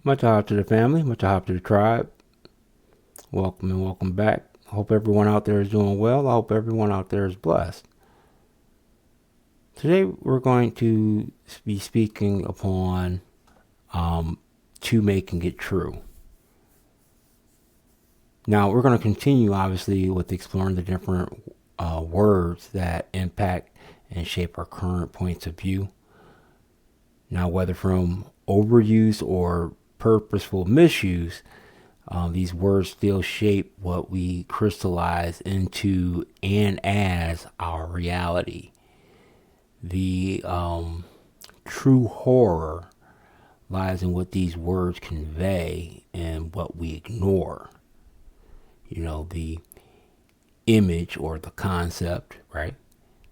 Much aloha to the family, much aloha to the tribe. Welcome and welcome back. I hope everyone out there is doing well. I hope everyone out there is blessed. Today we're going to be speaking upon to making it true. Now we're going to continue obviously with exploring the different words that impact and shape our current points of view. Now whether from overuse or purposeful misuse, these words still shape what we crystallize into and as our reality. The true horror lies in what these words convey and what we ignore. The image or the concept, right,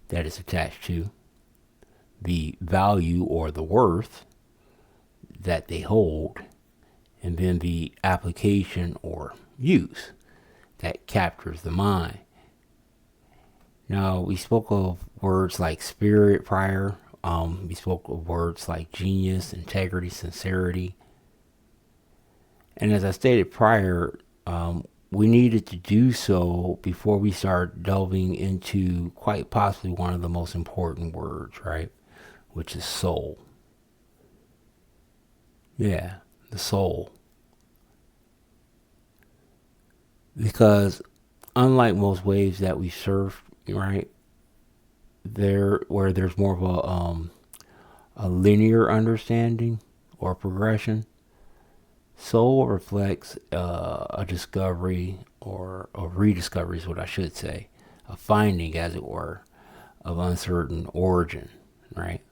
that is attached to, the value or the worth that they hold, and then the application or use that captures the mind. Now, we spoke of words like spirit prior. We spoke of words like genius, integrity, sincerity. And as I stated prior, we needed to do so before we start delving into quite possibly one of the most important words, right? Which is soul. Yeah, the soul. Because unlike most waves that we surf, right, where there's more of a linear understanding or progression, soul reflects a discovery or a rediscovery is what I should say, a finding, as it were, of uncertain origin, right?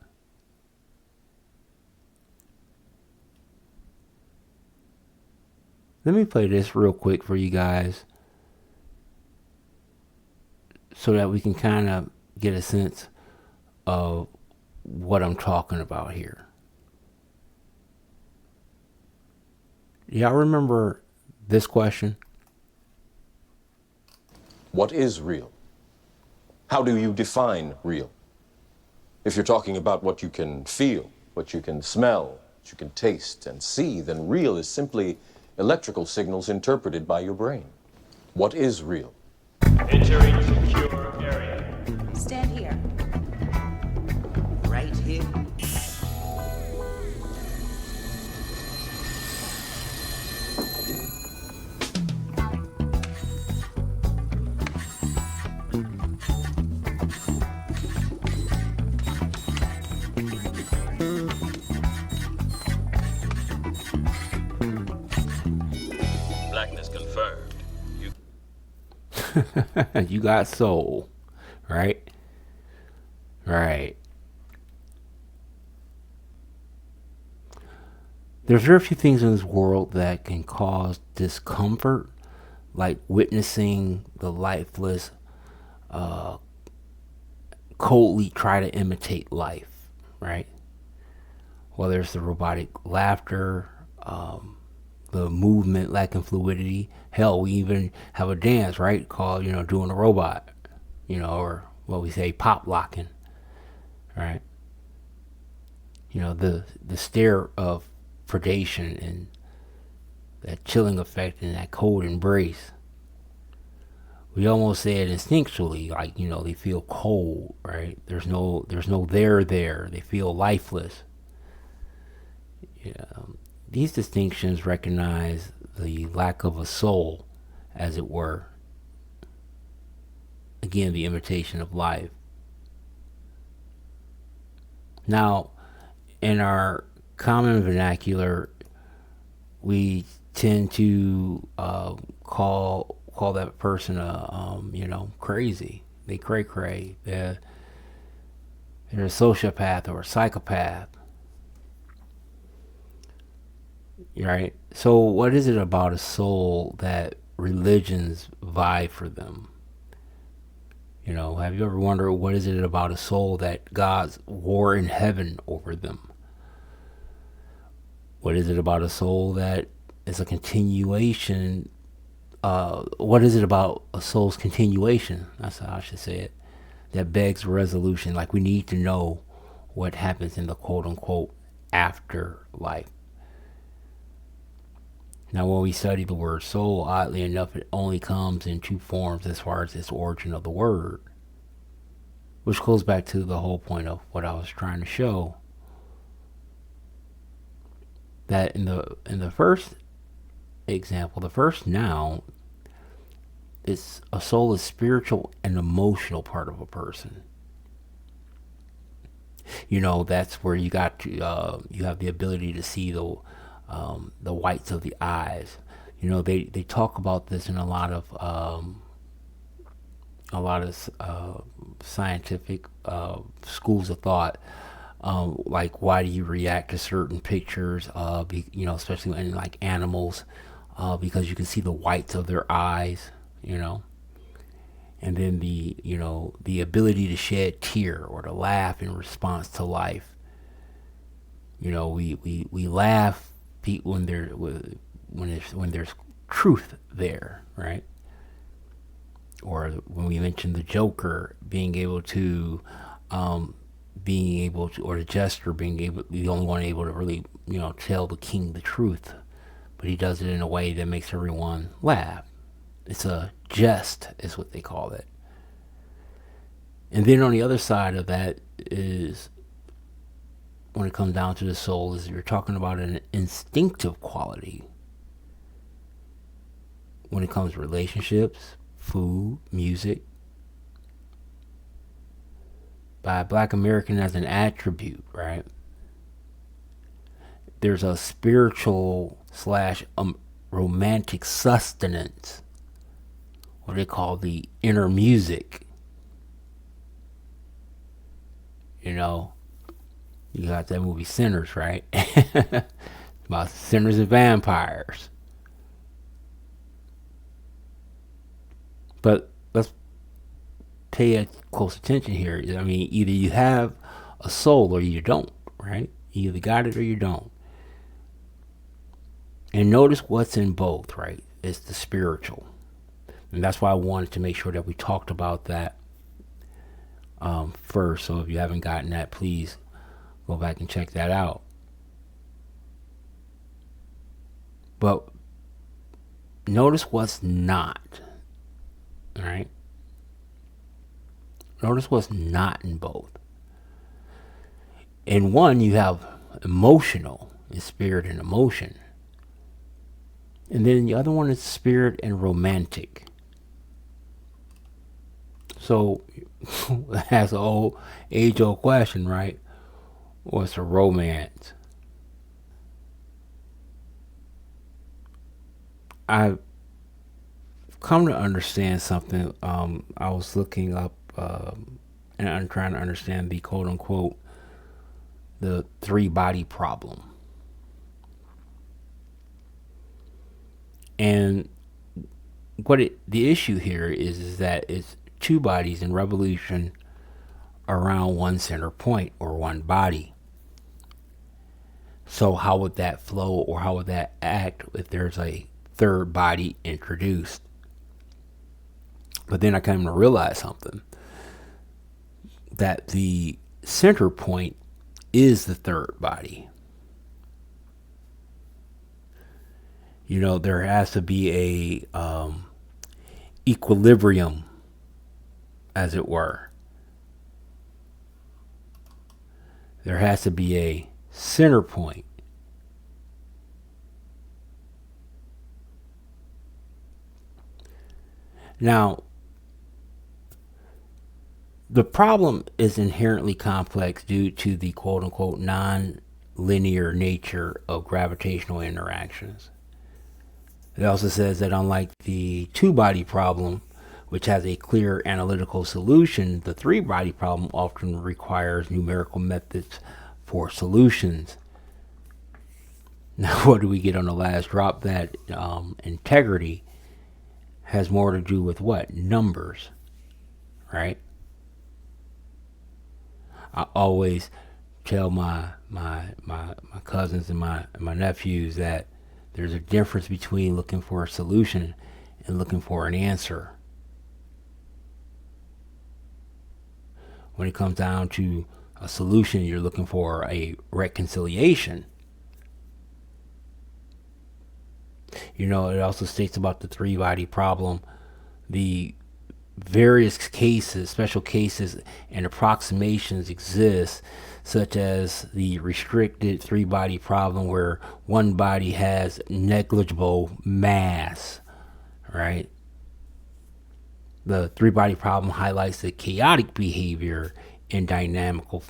Let me play this real quick for you guys so that we can kind of get a sense of what I'm talking about here. Y'all remember this question? What is real? How do you define real? If you're talking about what you can feel, what you can smell, what you can taste and see, then real is simply electrical signals interpreted by your brain. What is real? Entering secure area. Stand here. Right here. Blackness confirmed. You got soul, right? Right. There's very few things in this world that can cause discomfort, like witnessing the lifeless coldly try to imitate life, right? Whether it's the robotic laughter, the movement lacking fluidity. Hell, we even have a dance, right, called, doing a robot, or what we say, pop locking, right? The stare of predation and that chilling effect and that cold embrace. We almost say it instinctually, like, they feel cold, right? There's no there. They feel lifeless. These distinctions recognize the lack of a soul, as it were. Again, the imitation of life. Now, in our common vernacular, we tend to call that person crazy. They cray. They're a sociopath or a psychopath. Right? So what is it about a soul that religions vie for them? Have you ever wondered what is it about a soul that God's war in heaven over them? What is it about a soul that is a continuation? What is it about a soul's continuation? That's how I should say it. That begs resolution. Like, we need to know what happens in the quote unquote afterlife. Now, when we study the word soul, oddly enough, it only comes in two forms as far as its origin of the word, which goes back to the whole point of what I was trying to show. That in the first example, the first noun, it's a soul is spiritual and emotional part of a person. That's where you got to you have the ability to see the whites of the eyes. They talk about this in a lot of scientific schools of thought. Like, why do you react to certain pictures? Especially in like animals, because you can see the whites of their eyes. And then the ability to shed tear or to laugh in response to life. We laugh when there's truth there, right? Or when we mentioned the Joker being able to, or the jester being able, the only one able to really, tell the king the truth, but he does it in a way that makes everyone laugh. It's a jest, is what they call it. And then on the other side of that is, when it comes down to the soul, is you're talking about an instinctive quality. When it comes to relationships, food, music, by Black American as an attribute, right? There's a spiritual / romantic sustenance, what they call the inner music. You got that movie Sinners, right? About sinners and vampires. But let's pay close attention here. I mean, either you have a soul or you don't, right? You either got it or you don't. And notice what's in both, right? It's the spiritual. And that's why I wanted to make sure that we talked about that first. So if you haven't gotten that, please go back and check that out. But notice what's not. All right? Notice what's not in both. In one, you have emotional, is spirit and emotion. And then the other one is spirit and romantic. So that's an age-old question, right? What's a romance? I've come to understand something. I was looking up and I'm trying to understand the quote-unquote the three-body problem. And the issue here is that it's two bodies in revolution around one center point or one body. So how would that flow, or how would that act if there's a third body introduced? But then I came to realize something, that the center point is the third body. There has to be a equilibrium, as it were. There has to be a center point. Now, the problem is inherently complex due to the quote-unquote non-linear nature of gravitational interactions. It also says that unlike the two-body problem, which has a clear analytical solution, the three-body problem often requires numerical methods for solutions. Now, what do we get on the last drop? That integrity has more to do with what? Numbers, right? I always tell my cousins and my nephews that there's a difference between looking for a solution and looking for an answer. When it comes down to a solution, you're looking for a reconciliation. It also states about the three body problem. The various cases, special cases, and approximations exist, such as the restricted three body problem, where one body has negligible mass, right? The three body problem highlights the chaotic behavior in dynamical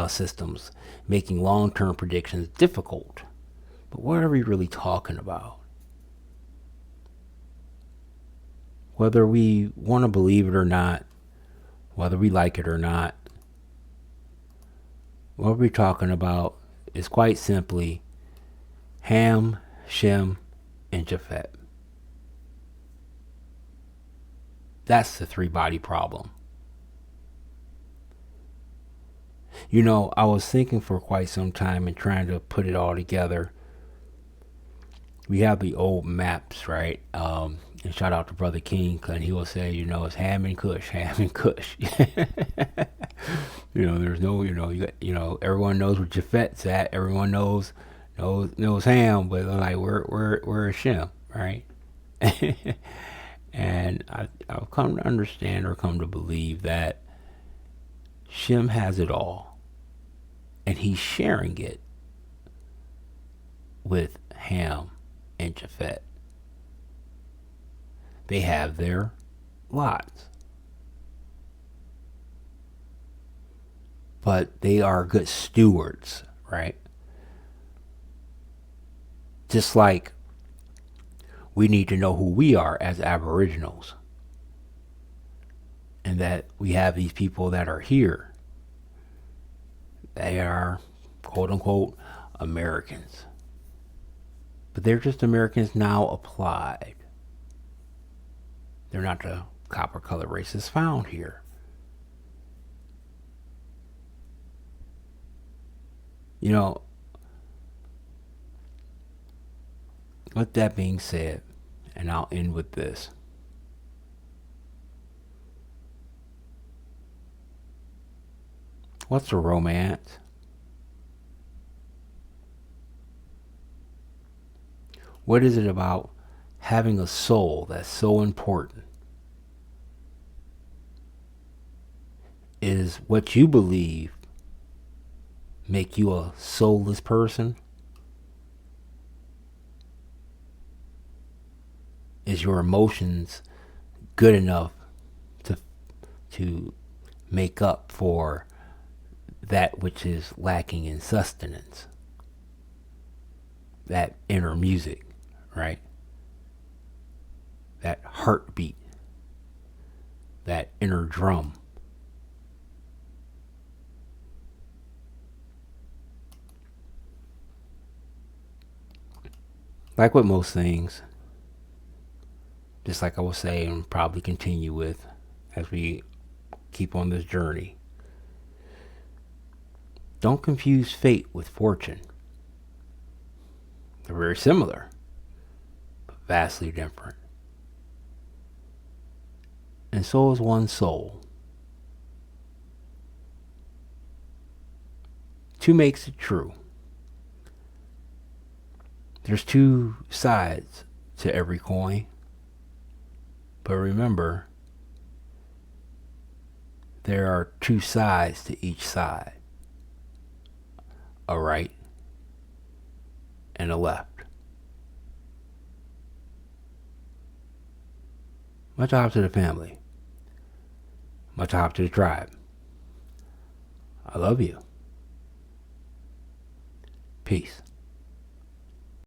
systems, making long term predictions difficult. But what are we really talking about? Whether we want to believe it or not, whether we like it or not, what we're talking about is quite simply Ham, Shem, and Japhet. That's the three body problem. I was thinking for quite some time and trying to put it all together. We have the old maps, right? And shout out to Brother King, and he will say, it's Ham and Kush, Ham and Kush. There's no, everyone knows where Japhet's at. Everyone knows Ham, but they're like, where is Shem, right? And I've come to understand or come to believe that Shem has it all, and he's sharing it with Ham and Japhet. They have their lots, but they are good stewards, right? Just like we need to know who we are as Aboriginals, and that we have these people that are here. They are, quote unquote, Americans. But they're just Americans now applied. They're not the copper colored races found here. With that being said, and I'll end with this. What's a romance? What is it about having a soul that's so important? Is what you believe make you a soulless person? Is your emotions good enough to make up for that which is lacking in sustenance? That inner music, right? That heartbeat, that inner drum. Like with most things, just like I will say and probably continue with as we keep on this journey, don't confuse fate with fortune. They're very similar, but vastly different. And so is one soul. Two makes it true. There's two sides to every coin. But remember, there are two sides to each side. A right and a left. Much hope to the family. Much hope to the tribe. I love you. Peace.